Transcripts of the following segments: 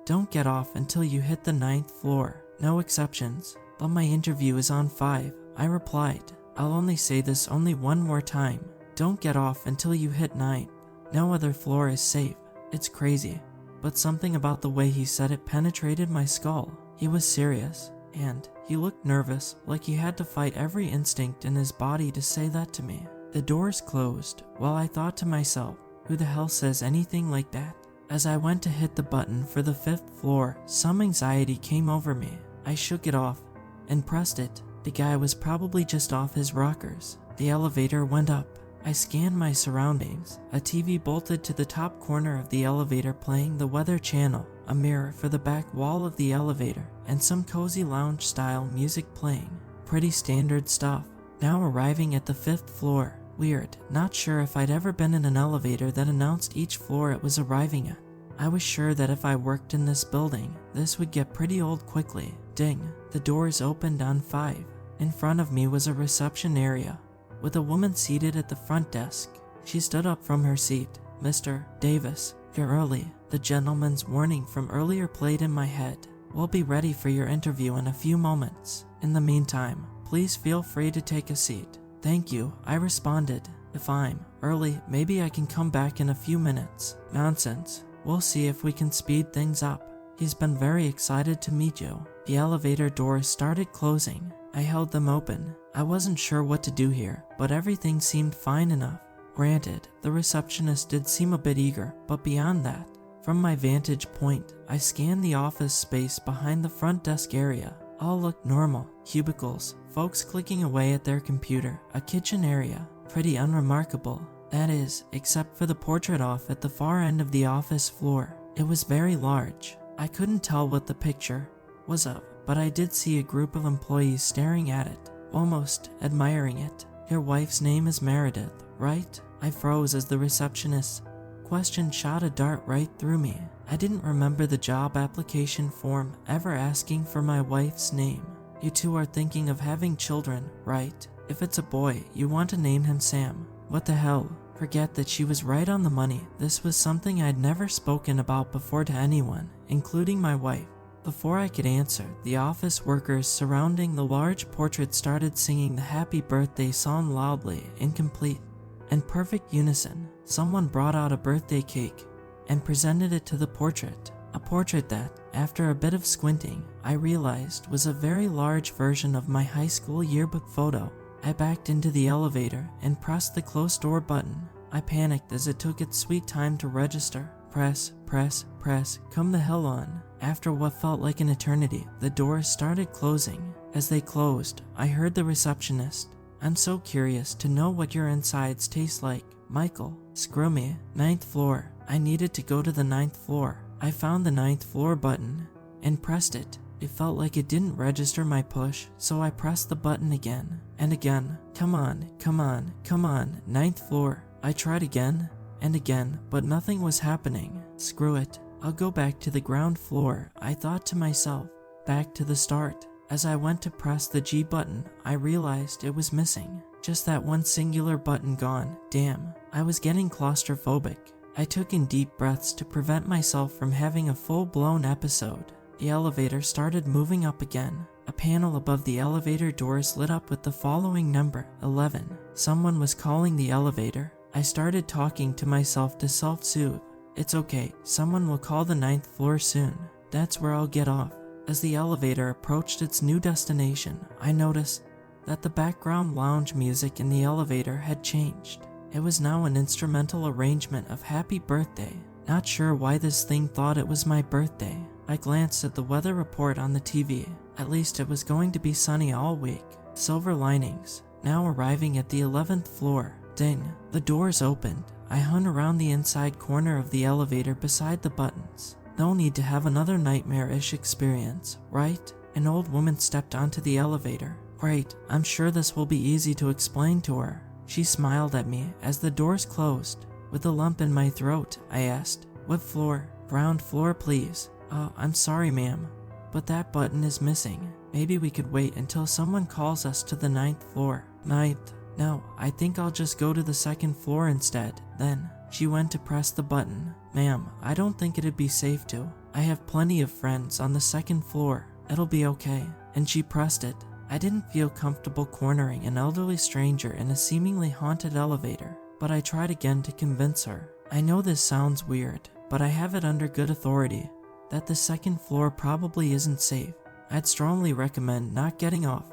Don't get off until you hit the 9th floor. No exceptions. But my interview is on 5, I replied. I'll only say this only one more time. Don't get off until you hit 9. No other floor is safe. It's crazy. But something about the way he said it penetrated my skull. He was serious, and he looked nervous, like he had to fight every instinct in his body to say that to me. The doors closed, while I thought to myself, who the hell says anything like that? As I went to hit the button for the 5th floor, some anxiety came over me. I shook it off and pressed it. The guy was probably just off his rockers. The elevator went up. I scanned my surroundings. A TV bolted to the top corner of the elevator playing the weather channel, a mirror for the back wall of the elevator, and some cozy lounge-style music playing. Pretty standard stuff. Now arriving at the 5th floor. Weird, not sure if I'd ever been in an elevator that announced each floor it was arriving at. I was sure that if I worked in this building, this would get pretty old quickly. Ding, the doors opened on 5. In front of me was a reception area, with a woman seated at the front desk. She stood up from her seat. Mr. Davis, you're early. The gentleman's warning from earlier played in my head. We'll be ready for your interview in a few moments. In the meantime, please feel free to take a seat. Thank you, I responded. If I'm early, maybe I can come back in a few minutes. Nonsense. We'll see if we can speed things up. He's been very excited to meet you. The elevator doors started closing. I held them open. I wasn't sure what to do here, but everything seemed fine enough. Granted, the receptionist did seem a bit eager, but beyond that, from my vantage point, I scanned the office space behind the front desk area. All looked normal. Cubicles, folks clicking away at their computer, a kitchen area. Pretty unremarkable. That is, except for the portrait off at the far end of the office floor. It was very large. I couldn't tell what the picture was of, but I did see a group of employees staring at it, almost admiring it. Your wife's name is Meredith, right? I froze as the receptionist's question shot a dart right through me. I didn't remember the job application form ever asking for my wife's name. You two are thinking of having children, right? If it's a boy, you want to name him Sam. What the hell? Forget that she was right on the money. This was something I'd never spoken about before to anyone, including my wife. Before I could answer, the office workers surrounding the large portrait started singing the happy birthday song loudly, in complete and perfect unison. Someone brought out a birthday cake and presented it to the portrait. A portrait that, after a bit of squinting, I realized was a very large version of my high school yearbook photo. I backed into the elevator and pressed the close door button. I panicked as it took its sweet time to register. Press, press, press, come the hell on. After what felt like an eternity, the doors started closing. As they closed, I heard the receptionist. I'm so curious to know what your insides taste like. Michael, screw me. 9th floor. I needed to go to the 9th floor. I found the 9th floor button and pressed it. It felt like it didn't register my push, so I pressed the button again and again. Come on, come on, come on, 9th floor. I tried again and again, but nothing was happening. Screw it. I'll go back to the ground floor, I thought to myself. Back to the start. As I went to press the G button, I realized it was missing. Just that one singular button gone. Damn, I was getting claustrophobic. I took in deep breaths to prevent myself from having a full-blown episode. The elevator started moving up again. A panel above the elevator doors lit up with the following number, 11. Someone was calling the elevator. I started talking to myself to self-soothe. It's okay, someone will call the 9th floor soon. That's where I'll get off. As the elevator approached its new destination, I noticed that the background lounge music in the elevator had changed. It was now an instrumental arrangement of Happy Birthday. Not sure why this thing thought it was my birthday. I glanced at the weather report on the TV. At least it was going to be sunny all week. Silver linings. Now arriving at the 11th floor. Ding. The doors opened. I hung around the inside corner of the elevator beside the buttons. No need to have another nightmare-ish experience, right? An old woman stepped onto the elevator. Great, I'm sure this will be easy to explain to her. She smiled at me as the doors closed. With a lump in my throat, I asked, "What floor?" "Ground floor, please." I'm sorry, ma'am, but that button is missing. Maybe we could wait until someone calls us to the 9th floor. 9th? No, I think I'll just go to the 2nd floor instead, then. She went to press the button. "Ma'am, I don't think it'd be safe to." I have plenty of friends on the second floor. It'll be okay. And she pressed it. I didn't feel comfortable cornering an elderly stranger in a seemingly haunted elevator, but I tried again to convince her. I know this sounds weird, but I have it under good authority that the second floor probably isn't safe. I'd strongly recommend not getting off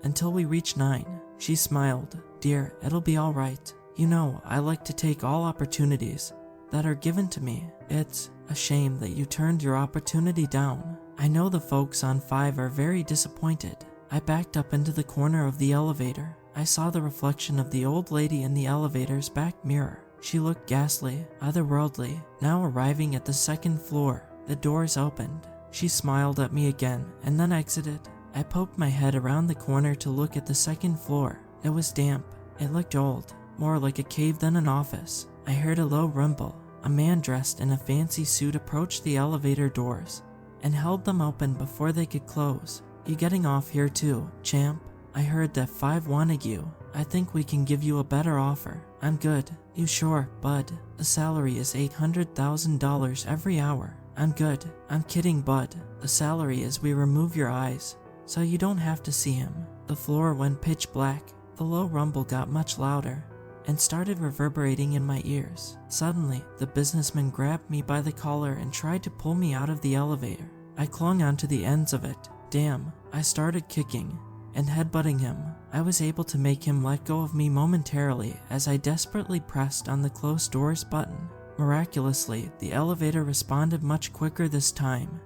until we reach 9. She smiled. Dear, it'll be alright. You know, I like to take all opportunities that are given to me. It's a shame that you turned your opportunity down. I know the folks on 5 are very disappointed. I backed up into the corner of the elevator. I saw the reflection of the old lady in the elevator's back mirror. She looked ghastly, otherworldly. Now arriving at the second floor, the doors opened. She smiled at me again and then exited. I poked my head around the corner to look at the second floor. It was damp. It looked old, more like a cave than an office. I heard a low rumble. A man dressed in a fancy suit approached the elevator doors and held them open before they could close. You getting off here too, champ? I heard that 5 wanted you. I think we can give you a better offer. I'm good. You sure, bud? The salary is $800,000 every hour. I'm good. I'm kidding, bud. The salary is we remove your eyes, so you don't have to see him. The floor went pitch black. The low rumble got much louder and started reverberating in my ears. Suddenly, the businessman grabbed me by the collar and tried to pull me out of the elevator. I clung onto the ends of it. Damn, I started kicking and headbutting him. I was able to make him let go of me momentarily as I desperately pressed on the close doors button. Miraculously, the elevator responded much quicker this time,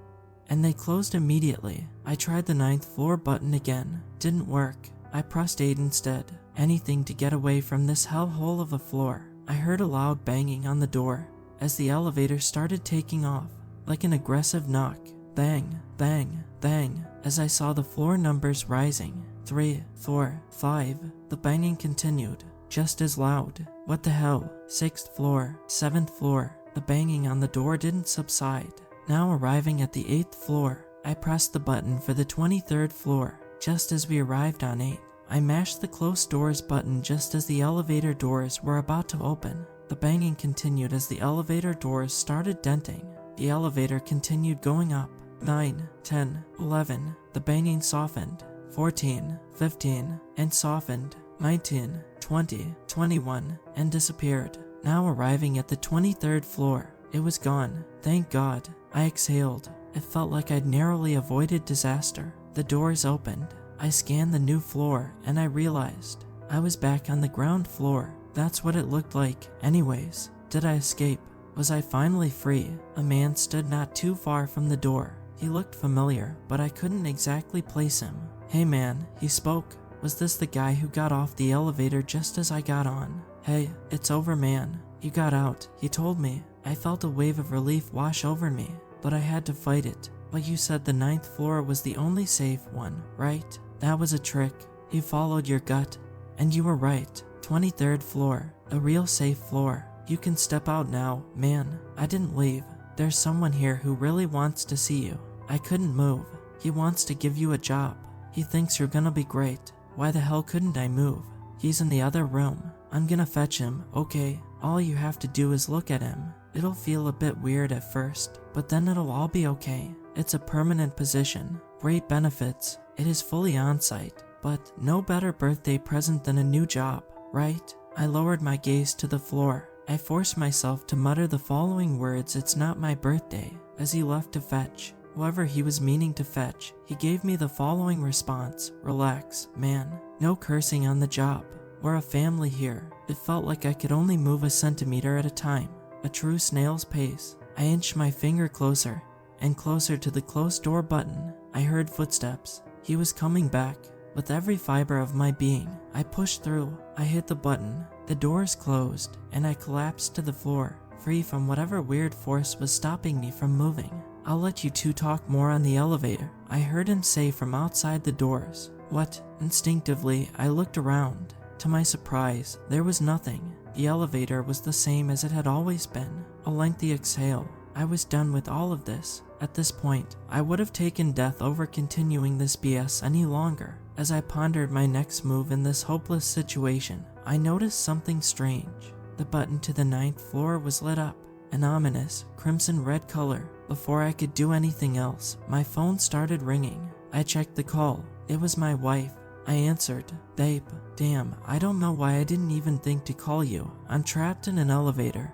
and they closed immediately. I tried the 9th floor button again. Didn't work. I pressed 8 instead. Anything to get away from this hellhole of a floor. I heard a loud banging on the door as the elevator started taking off, like an aggressive knock. Bang, bang, bang, as I saw the floor numbers rising. 3, 4, 5. The banging continued, just as loud. What the hell? 6th floor, 7th floor. The banging on the door didn't subside. Now arriving at the 8th floor, I pressed the button for the 23rd floor. Just as we arrived on 8, I mashed the close doors button just as the elevator doors were about to open. The banging continued as the elevator doors started denting. The elevator continued going up. 9, 10, 11. The banging softened. 14, 15, and softened. 19, 20, 21, and disappeared. Now arriving at the 23rd floor, it was gone. Thank God. I exhaled. It felt like I'd narrowly avoided disaster. The doors opened. I scanned the new floor and I realized I was back on the ground floor. That's what it looked like. Anyways, did I escape? Was I finally free? A man stood not too far from the door. He looked familiar, but I couldn't exactly place him. Hey man, he spoke. Was this the guy who got off the elevator just as I got on? Hey, it's over man. You got out, he told me. I felt a wave of relief wash over me, but I had to fight it. But you said the 9th floor was the only safe one, right? That was a trick. You followed your gut, and you were right. 23rd floor, a real safe floor. You can step out now, man. I didn't leave. There's someone here who really wants to see you. I couldn't move. He wants to give you a job. He thinks you're gonna be great. Why the hell couldn't I move? He's in the other room. I'm gonna fetch him, okay? All you have to do is look at him. It'll feel a bit weird at first, but then it'll all be okay. It's a permanent position, great benefits. It is fully on-site, but no better birthday present than a new job, right? I lowered my gaze to the floor. I forced myself to mutter the following words, "It's not my birthday," as he left to fetch. Whoever he was meaning to fetch, he gave me the following response: "Relax, man. No cursing on the job. We're a family here." It felt like I could only move a centimeter at a time, a true snail's pace. I inched my finger closer and closer to the closed door button. I heard footsteps. He was coming back. With every fiber of my being, I pushed through. I hit the button. The doors closed, and I collapsed to the floor, free from whatever weird force was stopping me from moving. "I'll let you two talk more on the elevator," I heard him say from outside the doors. What? Instinctively, I looked around. To my surprise, there was nothing. The elevator was the same as it had always been. A lengthy exhale. I was done with all of this. At this point, I would have taken death over continuing this BS any longer. As I pondered my next move in this hopeless situation, I noticed something strange. The button to the 9th floor was lit up, an ominous crimson red color. Before I could do anything else, my phone started ringing. I checked the call. It was my wife. I answered. Babe, damn, I don't know why I didn't even think to call you. I'm trapped in an elevator,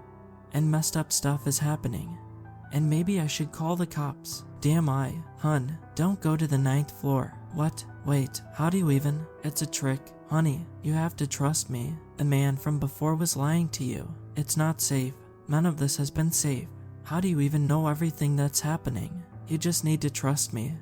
and messed up stuff is happening. And maybe I should call the cops. Damn hun, don't go to the 9th floor. What? Wait, how do you even? It's a trick. Honey, you have to trust me. The man from before was lying to you. It's not safe. None of this has been safe. How do you even know everything that's happening? You just need to trust me.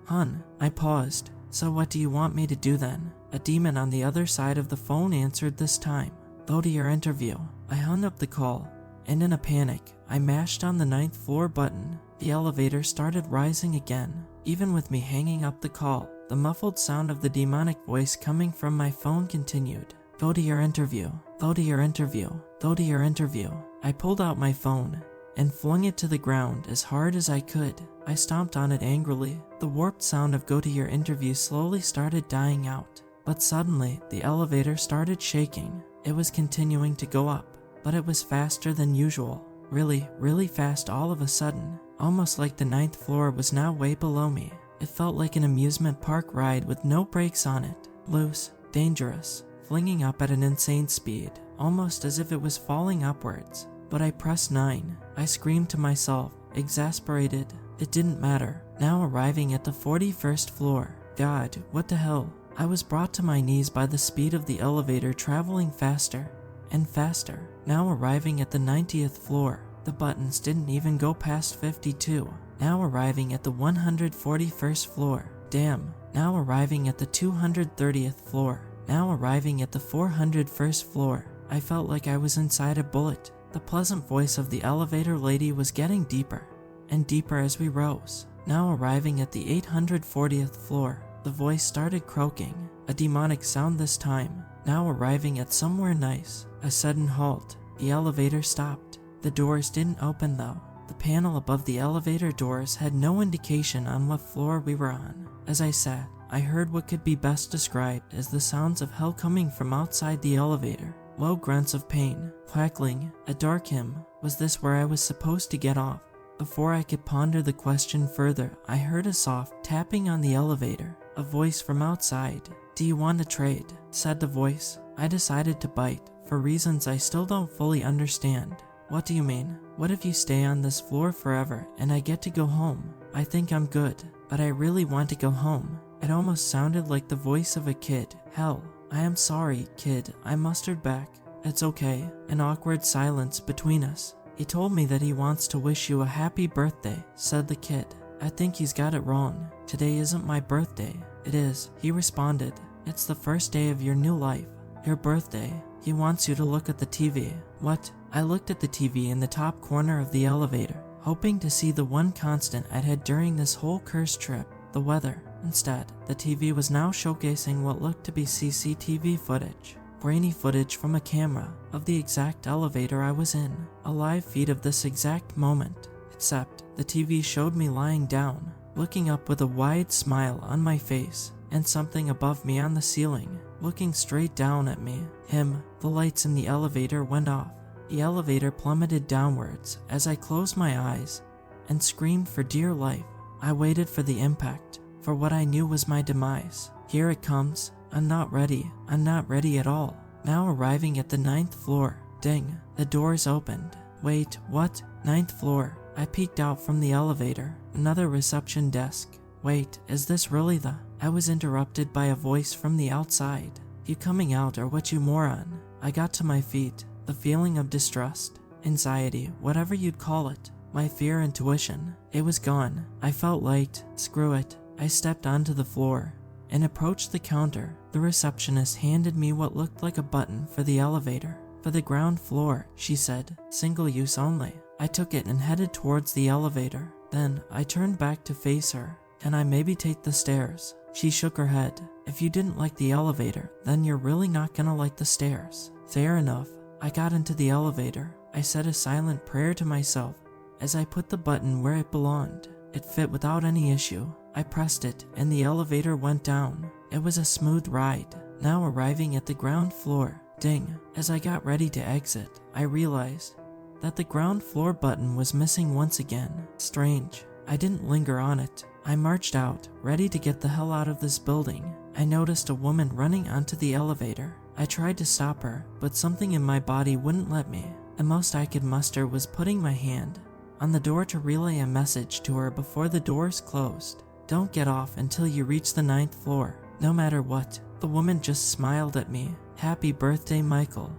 Hun, I paused. So what do you want me to do then? A demon on the other side of the phone answered this time. Go to your interview. I hung up the call, and in a panic, I mashed on the 9th floor button. The elevator started rising again. Even with me hanging up the call, the muffled sound of the demonic voice coming from my phone continued. Go to your interview. Go to your interview. Go to your interview. I pulled out my phone and flung it to the ground as hard as I could. I stomped on it angrily. The warped sound of go to your interview slowly started dying out. But suddenly, the elevator started shaking. It was continuing to go up, but it was faster than usual. Really, really fast all of a sudden. Almost like the 9th floor was now way below me. It felt like an amusement park ride with no brakes on it. Loose, dangerous, flinging up at an insane speed, almost as if it was falling upwards. But I pressed 9. I screamed to myself, exasperated. It didn't matter. Now arriving at the 41st floor. God, what the hell? I was brought to my knees by the speed of the elevator traveling faster and faster. Now arriving at the 90th floor. The buttons didn't even go past 52. Now arriving at the 141st floor. Damn. Now arriving at the 230th floor. Now arriving at the 401st floor. I felt like I was inside a bullet. The pleasant voice of the elevator lady was getting deeper and deeper as we rose. Now arriving at the 840th floor. The voice started croaking, a demonic sound this time. Now arriving at somewhere nice. A sudden halt. The elevator stopped. The doors didn't open though. The panel above the elevator doors had no indication on what floor we were on. As I sat, I heard what could be best described as the sounds of hell coming from outside the elevator. Low grunts of pain, quackling, a dark hymn. Was this where I was supposed to get off? Before I could ponder the question further, I heard a soft tapping on the elevator. A voice from outside. Do you want to trade? Said the voice. I decided to bite, for reasons I still don't fully understand. What do you mean? What if you stay on this floor forever and I get to go home? I think I'm good, but I really want to go home. It almost sounded like the voice of a kid. Hell, I am sorry, kid, I mustered back. It's okay. An awkward silence between us. He told me that he wants to wish you a happy birthday, said the kid. I think he's got it wrong. Today isn't my birthday. It is, he responded. It's the first day of your new life. Your birthday. He wants you to look at the TV. What? I looked at the TV in the top corner of the elevator, hoping to see the one constant I'd had during this whole cursed trip, the weather. Instead, the TV was now showcasing what looked to be CCTV footage. Grainy footage from a camera of the exact elevator I was in. A live feed of this exact moment. Except, the TV showed me lying down, looking up with a wide smile on my face, and something above me on the ceiling, looking straight down at me. Him. The lights in the elevator went off. The elevator plummeted downwards as I closed my eyes and screamed for dear life. I waited for the impact, for what I knew was my demise. Here it comes. I'm not ready. I'm not ready at all. Now arriving at the 9th floor. Ding. The doors opened. Wait, what? 9th floor. I peeked out from the elevator. Another reception desk. Wait, is this really the... I was interrupted by a voice from the outside. You coming out or what, you moron? I got to my feet. The feeling of distrust, anxiety, whatever you'd call it, my fear, intuition, it was gone. I felt light. Screw it. I stepped onto the floor and approached the counter. The receptionist handed me what looked like a button for the elevator. For the ground floor, she said, single use only. I took it and headed towards the elevator. Then I turned back to face her. Can I maybe take the stairs? She shook her head. If you didn't like the elevator, then you're really not gonna like the stairs. Fair enough. I got into the elevator. I said a silent prayer to myself as I put the button where it belonged. It fit without any issue. I pressed it and the elevator went down. It was a smooth ride. Now arriving at the ground floor. Ding. As I got ready to exit, I realized that the ground floor button was missing once again. Strange. I didn't linger on it. I marched out, ready to get the hell out of this building. I noticed a woman running onto the elevator. I tried to stop her, but something in my body wouldn't let me. The most I could muster was putting my hand on the door to relay a message to her before the doors closed. Don't get off until you reach the 9th floor, no matter what. The woman just smiled at me. Happy birthday, Michael.